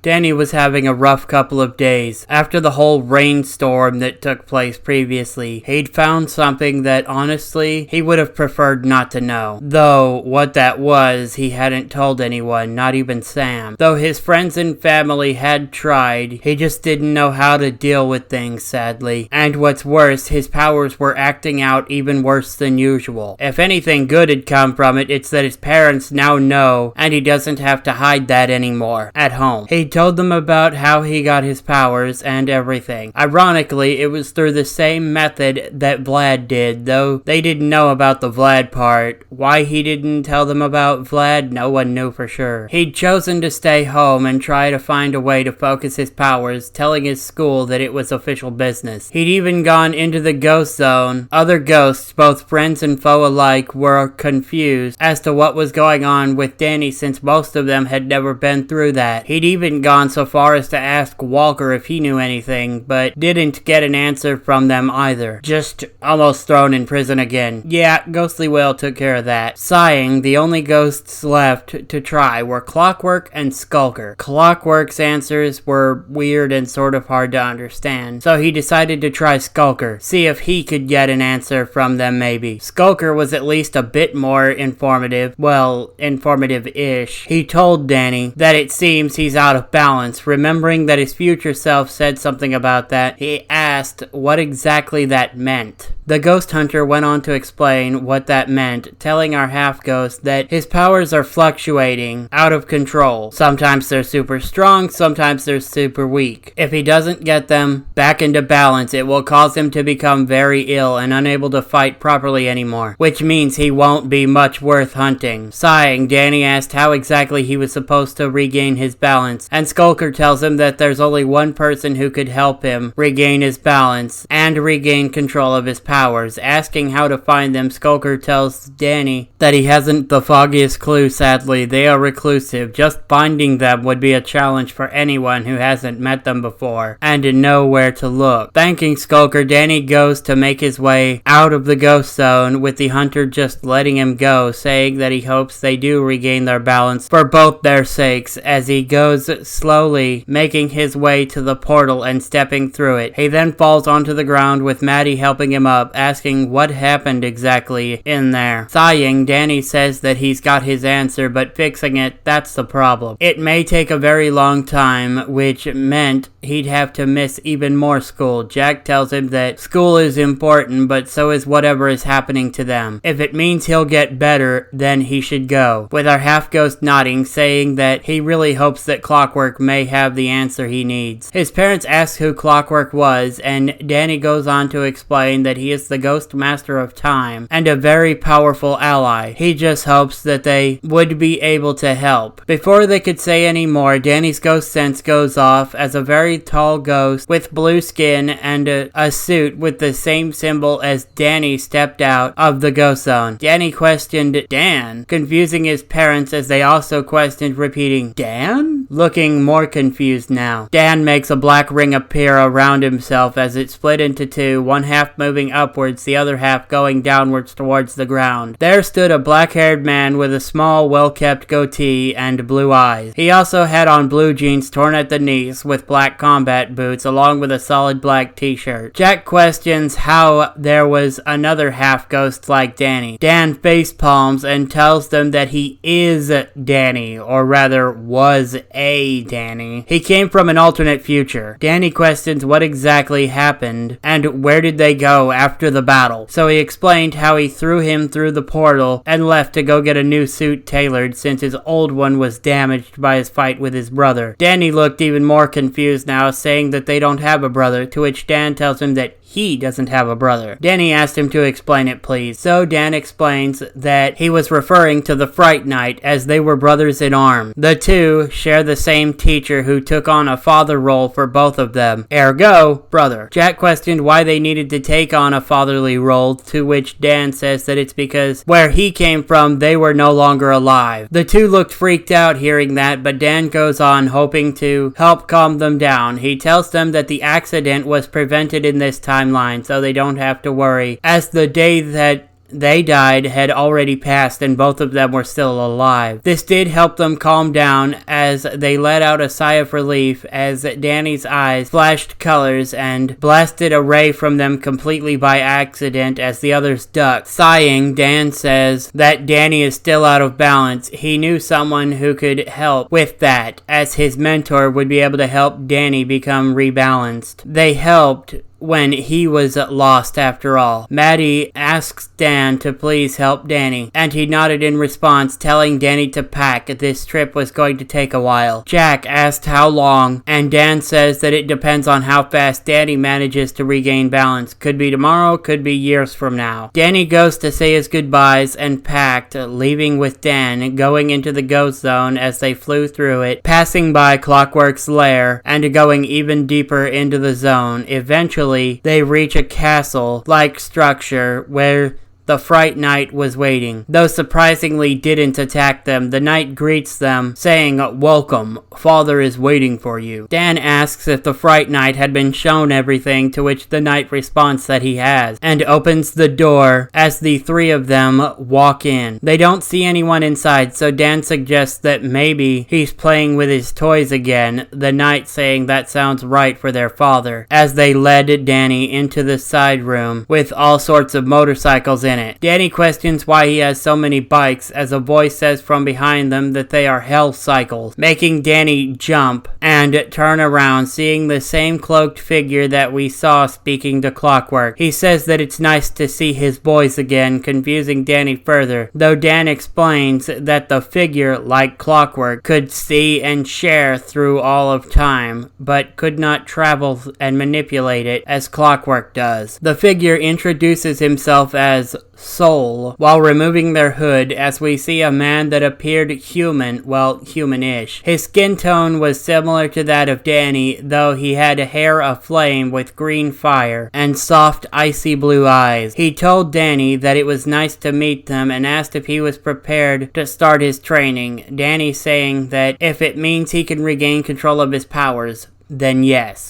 Danny was having a rough couple of days. After the whole rainstorm that took place previously, he'd found something that honestly, he would have preferred not to know. Though, what that was, he hadn't told anyone, not even Sam. Though his friends and family had tried, he just didn't know how to deal with things, sadly. And what's worse, his powers were acting out even worse than usual. If anything good had come from it, it's that his parents now know, and he doesn't have to hide that anymore. At home. He told them about how he got his powers and everything. Ironically, it was through the same method that Vlad did, though they didn't know about the Vlad part. Why he didn't tell them about Vlad, no one knew for sure. He'd chosen to stay home and try to find a way to focus his powers, telling his school that it was official business. He'd even gone into the ghost zone. Other ghosts, both friends and foe alike, were confused as to what was going on with Danny since most of them had never been through that. He'd even gone so far as to ask Walker if he knew anything, but didn't get an answer from them either. Just almost thrown in prison again. Yeah, Ghostly Will took care of that. Sighing, the only ghosts left to try were Clockwork and Skulker. Clockwork's answers were weird and sort of hard to understand, so he decided to try Skulker, see if he could get an answer from them maybe. Skulker was at least a bit more informative, well, informative-ish. He told Danny that it seems he's out of balance. Remembering that his future self said something about that, he asked what exactly that meant. The ghost hunter went on to explain what that meant, telling our half-ghost that his powers are fluctuating, out of control. Sometimes they're super strong, sometimes they're super weak. If he doesn't get them back into balance, it will cause him to become very ill and unable to fight properly anymore, which means he won't be much worth hunting. Sighing, Danny asked how exactly he was supposed to regain his balance, and Skulker tells him that there's only one person who could help him regain his balance and regain control of his powers. Asking how to find them, Skulker tells Danny that he hasn't the foggiest clue, sadly. They are reclusive. Just finding them would be a challenge for anyone who hasn't met them before and to know where to look. Thanking Skulker, Danny goes to make his way out of the ghost zone, with the hunter just letting him go, saying that he hopes they do regain their balance for both their sakes, as he goes slowly making his way to the portal and stepping through it. He then falls onto the ground with Maddie helping him up, asking what happened exactly in there. Sighing, Danny says that he's got his answer, but fixing it, that's the problem. It may take a very long time, which meant he'd have to miss even more school. Jack tells him that school is important, but so is whatever is happening to them. If it means he'll get better, then he should go. With our half-ghost nodding, saying that he really hopes that Clockwork may have the answer he needs. His parents ask who Clockwork was, and Danny goes on to explain that he is the Ghost Master of Time and a very powerful ally. He just hopes that they would be able to help. Before they could say any more, Danny's ghost sense goes off as a very tall ghost with blue skin and a suit with the same symbol as Danny stepped out of the ghost zone. Danny questioned Dan, confusing his parents as they also questioned, repeating, Dan? Looking more confused now. Dan makes a black ring appear around himself as it split into two, one half moving upwards, the other half going downwards towards the ground. There stood a black-haired man with a small, well-kept goatee and blue eyes. He also had on blue jeans torn at the knees with black combat boots along with a solid black t-shirt. Jack questions how there was another half-ghost like Danny. Dan face palms and tells them that he is Danny, or rather was a Danny. He came from an alternate future. Danny questions what exactly happened and where did they go after the battle. So he explained how he threw him through the portal and left to go get a new suit tailored since his old one was damaged by his fight with his brother. Danny looked even more confused now, saying that they don't have a brother, to which Dan tells him that he doesn't have a brother. Danny asked him to explain it, please. So Dan explains that he was referring to the Fright Night, as they were brothers in arms. The two share the same teacher who took on a father role for both of them. Ergo, brother. Jack questioned why they needed to take on a fatherly role, to which Dan says that it's because where he came from, they were no longer alive. The two looked freaked out hearing that, but Dan goes on, hoping to help calm them down. He tells them that the accident was prevented in this timeline, so they don't have to worry, as the day that they died had already passed and both of them were still alive. This did help them calm down as they let out a sigh of relief as Danny's eyes flashed colors and blasted a ray from them completely by accident as the others ducked. Sighing, Dan says that Danny is still out of balance. He knew someone who could help with that, as his mentor would be able to help Danny become rebalanced. They helped when he was lost after all. Maddie asks Dan to please help Danny, and he nodded in response, telling Danny to pack. This trip was going to take a while. Jack asked how long, and Dan says that it depends on how fast Danny manages to regain balance. Could be tomorrow, could be years from now. Danny goes to say his goodbyes and packed, leaving with Dan, going into the ghost zone as they flew through it, passing by Clockwork's lair, and going even deeper into the zone. Eventually, they reach a castle-like structure where the Fright Knight was waiting. Though surprisingly didn't attack them, the knight greets them, saying, "Welcome, Father is waiting for you." Dan asks if the Fright Knight had been shown everything, to which the knight responds that he has, and opens the door as the three of them walk in. They don't see anyone inside, so Dan suggests that maybe he's playing with his toys again, the knight saying that sounds right for their father, as they led Danny into the side room with all sorts of motorcycles in it. Danny questions why he has so many bikes, as a voice says from behind them that they are hell cycles, making Danny jump and turn around, seeing the same cloaked figure that we saw speaking to Clockwork. He says that it's nice to see his boys again, confusing Danny further, though Dan explains that the figure, like Clockwork, could see and share through all of time, but could not travel and manipulate it as Clockwork does. The figure introduces himself as Soul, while removing their hood, as we see a man that appeared human, well, human-ish. His skin tone was similar to that of Danny, though he had hair aflame with green fire, and soft, icy blue eyes. He told Danny that it was nice to meet them, and asked if he was prepared to start his training, Danny saying that if it means he can regain control of his powers, then yes.